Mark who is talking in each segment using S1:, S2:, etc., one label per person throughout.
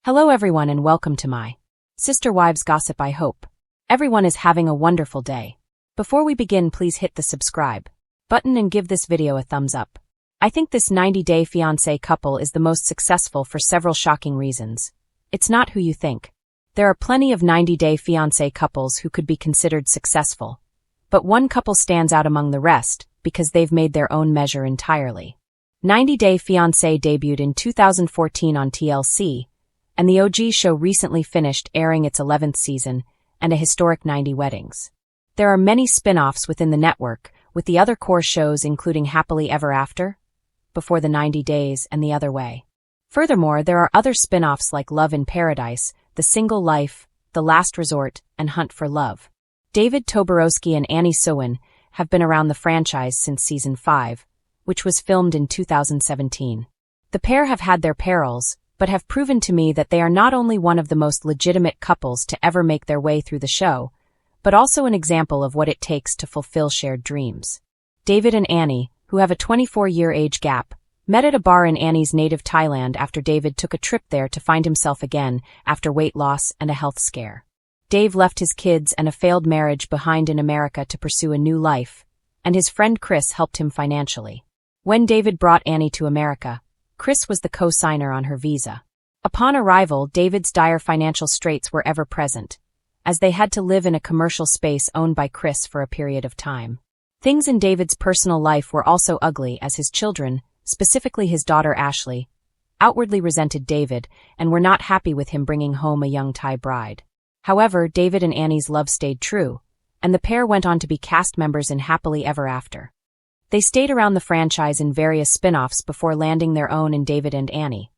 S1: Hello everyone and welcome to my Sister Wives Gossip. I hope everyone is having a wonderful day. Before we begin, please hit the subscribe button and give this video a thumbs up. I think this 90-day fiancé couple is the most successful for several shocking reasons. It's not who you think. There are plenty of 90-day fiancé couples who could be considered successful, but one couple stands out among the rest because they've made their own measure entirely. 90-Day Fiancé debuted in 2014 on TLC, and the OG show recently finished airing its 11th season and a historic 90 weddings. There are many spin-offs within the network, with the other core shows including Happily Ever After, Before the 90 Days, and The Other Way. Furthermore, there are other spin-offs like Love in Paradise, The Single Life, The Last Resort, and Hunt for Love. David Toborowski and Annie Sowin have been around the franchise since season 5, which was filmed in 2017. The pair have had their perils, but have proven to me that they are not only one of the most legitimate couples to ever make their way through the show, but also an example of what it takes to fulfill shared dreams. David and Annie, who have a 24-year age gap, met at a bar in Annie's native Thailand after David took a trip there to find himself again after weight loss and a health scare. Dave left his kids and a failed marriage behind in America to pursue a new life, and his friend Chris helped him financially. When David brought Annie to America, Chris was the co-signer on her visa. Upon arrival, David's dire financial straits were ever present, as they had to live in a commercial space owned by Chris for a period of time. Things in David's personal life were also ugly, as his children, specifically his daughter Ashley, outwardly resented David and were not happy with him bringing home a young Thai bride. However, David and Annie's love stayed true, and the pair went on to be cast members in Happily Ever After. They stayed around the franchise in various spin-offs before landing their own in David and Annie.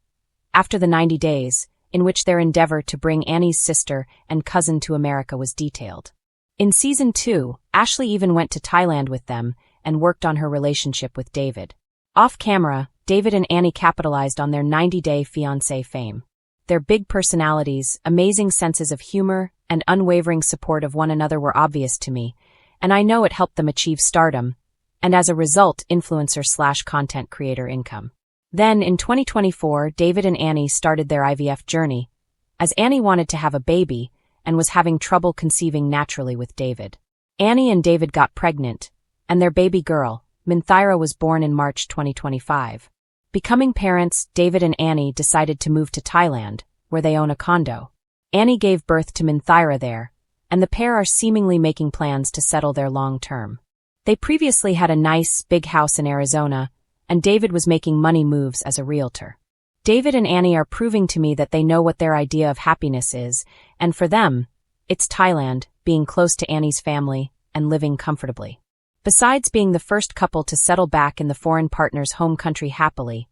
S1: After the 90 days, in which their endeavor to bring Annie's sister and cousin to America was detailed. In season 2, Ashley even went to Thailand with them and worked on her relationship with David. Off-camera, David and Annie capitalized on their 90-day fiancé fame. Their big personalities, amazing senses of humor, and unwavering support of one another were obvious to me, and I know it helped them achieve stardom, and as a result, influencer/content creator income. Then, in 2024, David and Annie started their IVF journey, as Annie wanted to have a baby and was having trouble conceiving naturally with David. Annie and David got pregnant, and their baby girl, Minthyra, was born in March 2025. Becoming parents, David and Annie decided to move to Thailand, where they own a condo. Annie gave birth to Minthyra there, and the pair are seemingly making plans to settle there long-term. They previously had a nice, big house in Arizona, and David was making money moves as a realtor. David and Annie are proving to me that they know what their idea of happiness is, and for them, it's Thailand, being close to Annie's family, and living comfortably. Besides being the first couple to settle back in the foreign partner's home country happily,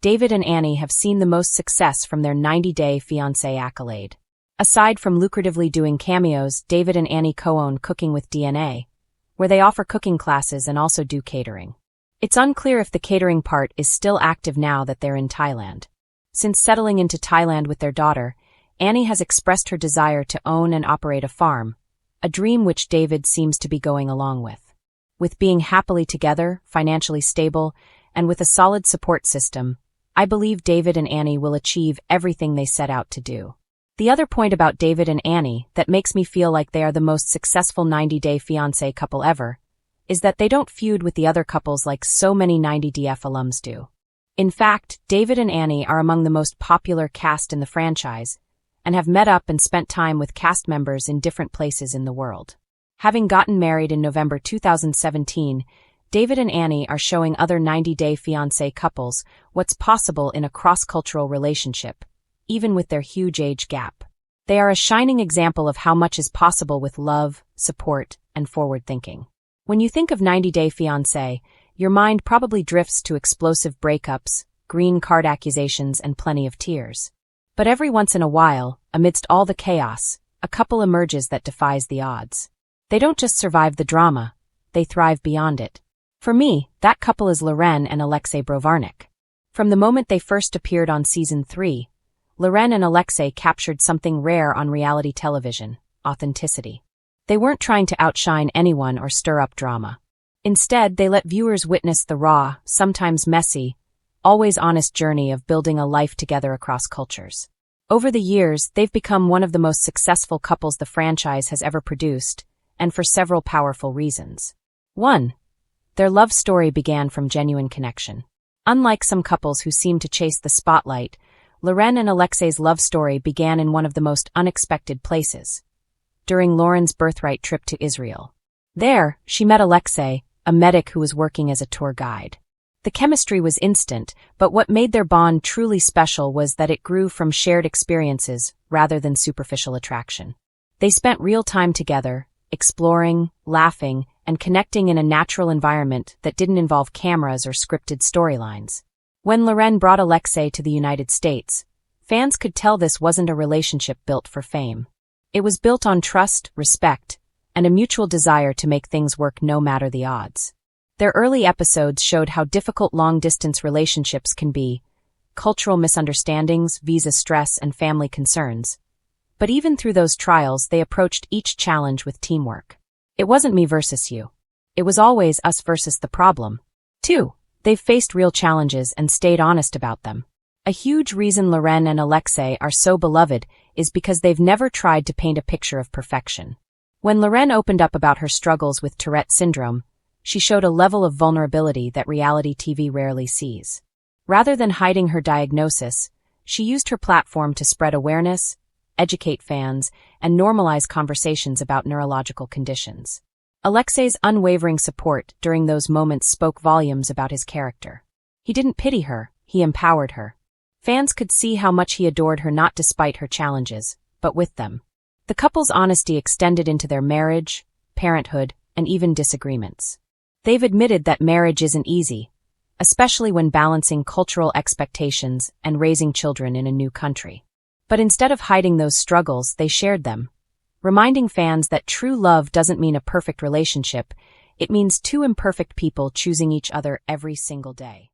S1: David and Annie have seen the most success from their 90-day fiancé accolade. Aside from lucratively doing cameos, David and Annie co-own Cooking with DNA, where they offer cooking classes and also do catering. It's unclear if the catering part is still active now that they're in Thailand. Since settling into Thailand with their daughter, Annie has expressed her desire to own and operate a farm, a dream which David seems to be going along with. With being happily together, financially stable, and with a solid support system, I believe David and Annie will achieve everything they set out to do. The other point about David and Annie that makes me feel like they are the most successful 90-day fiancé couple ever is that they don't feud with the other couples like so many 90DF alums do. In fact, David and Annie are among the most popular cast in the franchise and have met up and spent time with cast members in different places in the world. Having gotten married in November 2017, David and Annie are showing other 90-day fiancé couples what's possible in a cross-cultural relationship, even with their huge age gap. They are a shining example of how much is possible with love, support, and forward thinking. When you think of 90-day fiancé, your mind probably drifts to explosive breakups, green card accusations, and plenty of tears. But every once in a while, amidst all the chaos, a couple emerges that defies the odds. They don't just survive the drama, they thrive beyond it. For me, that couple is Loren and Alexei Brovarnik. From the moment they first appeared on season 3, Loren and Alexei captured something rare on reality television: authenticity. They weren't trying to outshine anyone or stir up drama. Instead, they let viewers witness the raw, sometimes messy, always honest journey of building a life together across cultures. Over the years, they've become one of the most successful couples the franchise has ever produced, and for several powerful reasons. 1. Their love story began from genuine connection. Unlike some couples who seem to chase the spotlight, Lauren and Alexei's love story began in one of the most unexpected places. During Lauren's birthright trip to Israel. There, she met Alexei, a medic who was working as a tour guide. The chemistry was instant, but what made their bond truly special was that it grew from shared experiences rather than superficial attraction. They spent real time together, exploring, laughing, and connecting in a natural environment that didn't involve cameras or scripted storylines. When Lauren brought Alexei to the United States, fans could tell this wasn't a relationship built for fame. It was built on trust, respect, and a mutual desire to make things work no matter the odds. Their early episodes showed how difficult long-distance relationships can be, cultural misunderstandings, visa stress, and family concerns. But even through those trials, they approached each challenge with teamwork. It wasn't me versus you. It was always us versus the problem. 2. They've faced real challenges and stayed honest about them. A huge reason Lauren and Alexei are so beloved is because they've never tried to paint a picture of perfection. When Lauren opened up about her struggles with Tourette syndrome, she showed a level of vulnerability that reality TV rarely sees. Rather than hiding her diagnosis, she used her platform to spread awareness, educate fans, and normalize conversations about neurological conditions. Alexei's unwavering support during those moments spoke volumes about his character. He didn't pity her, he empowered her. Fans could see how much he adored her not despite her challenges, but with them. The couple's honesty extended into their marriage, parenthood, and even disagreements. They've admitted that marriage isn't easy, especially when balancing cultural expectations and raising children in a new country. But instead of hiding those struggles, they shared them, reminding fans that true love doesn't mean a perfect relationship, it means two imperfect people choosing each other every single day.